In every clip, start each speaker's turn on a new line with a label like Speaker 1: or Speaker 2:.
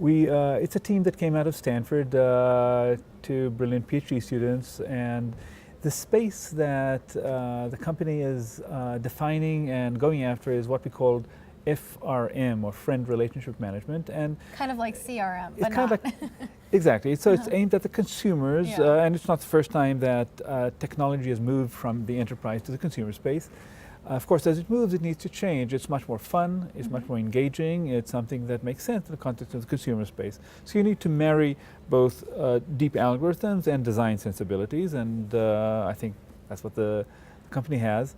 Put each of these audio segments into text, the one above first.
Speaker 1: It's a team that came out of Stanford, two brilliant PhD students, and the space that the company is defining and going after is what we call FRM, or Friend Relationship Management, and
Speaker 2: kind of like CRM, but
Speaker 1: kind
Speaker 2: not.
Speaker 1: of like, exactly. So it's aimed at the consumers,
Speaker 2: Yeah.
Speaker 1: and it's not the first time that technology has moved from the enterprise to the consumer space. Of course, as it moves, it needs to change. It's much more fun, it's much more engaging, it's something that makes sense in the context of the consumer space. So you need to marry both deep algorithms and design sensibilities, and I think that's what the company has.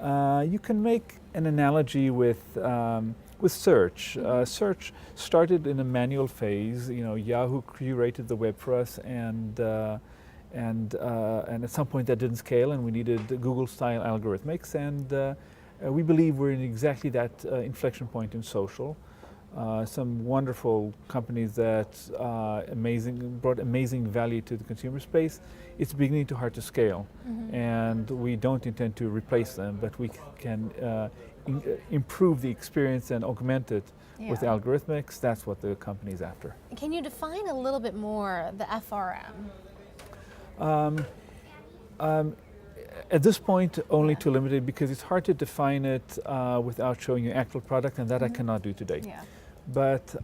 Speaker 1: You can make an analogy with search. Search started in a manual phase. You know, Yahoo curated the web for us, and at some point that didn't scale, and we needed Google-style algorithmics, and we believe we're in exactly that inflection point in social. Some wonderful companies that brought amazing value to the consumer space. It's beginning to hard to scale, and we don't intend to replace them, but we can improve the experience and augment it with algorithmics. That's what the company is after.
Speaker 2: Can you define a little bit more the FRM?
Speaker 1: At this point, only too limited, because it's hard to define it without showing you actual product, and that I cannot do today.
Speaker 2: Yeah.
Speaker 1: But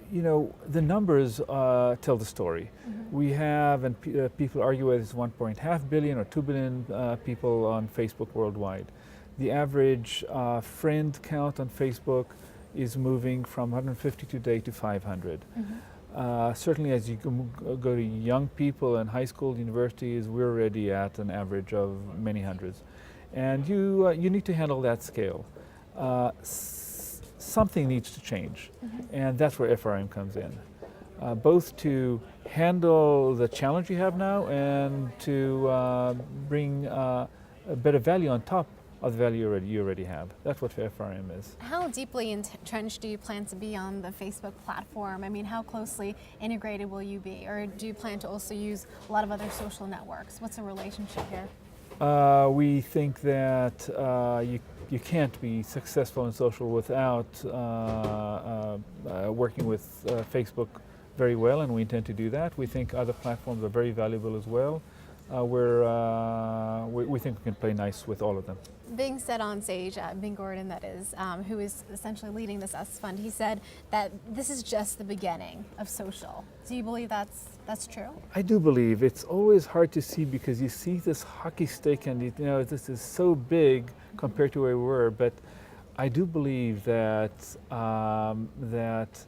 Speaker 1: you know, the numbers tell the story. We have, and people argue whether it's 1.5 billion or 2 billion people on Facebook worldwide. The average friend count on Facebook is moving from 150 today to 500. Certainly as you go to young people in high school, universities, we're already at an average of many hundreds. And you need to handle that scale. Something needs to change, and that's where FRM comes in. Both to handle the challenge you have now and to bring a better value on top of the value you already have. That's what FRM is.
Speaker 2: How deeply entrenched do you plan to be on the Facebook platform? I mean, how closely integrated will you be? Or do you plan to also use a lot of other social networks? What's the relationship here?
Speaker 1: We think that you can't be successful in social without working with Facebook very well, and we intend to do that. We think other platforms are very valuable as well. We think we can play nice with all of them.
Speaker 2: Being said on stage, Ben Gordon, that is, who is essentially leading this S Fund, he said that this is just the beginning of social. Do you believe that's true?
Speaker 1: I do believe. It's always hard to see because you see this hockey stick, and you know this is so big compared to where we were. But I do believe that that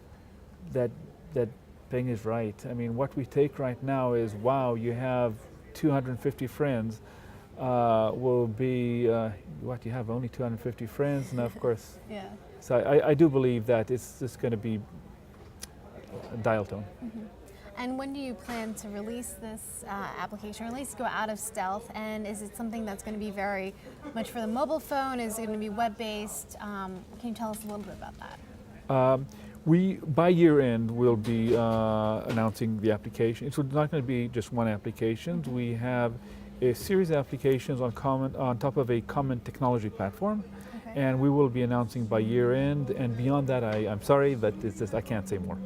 Speaker 1: thing is right. I mean, what we take right now is, wow, you have 250 friends. Will be what you have, only 250 friends, and of course.
Speaker 2: Yeah.
Speaker 1: So I do believe that it's just going to be a dial tone.
Speaker 2: And when do you plan to release this application, or at least go out of stealth? And is it something that's going to be very much for the mobile phone? Is it going to be web-based? Can you tell us a little bit about that?
Speaker 1: By year end, we'll be announcing the application. It's not going to be just one application. We have a series of applications on top of a common technology platform, and we will be announcing by year end. And beyond that, I'm sorry, but it's just I can't say more.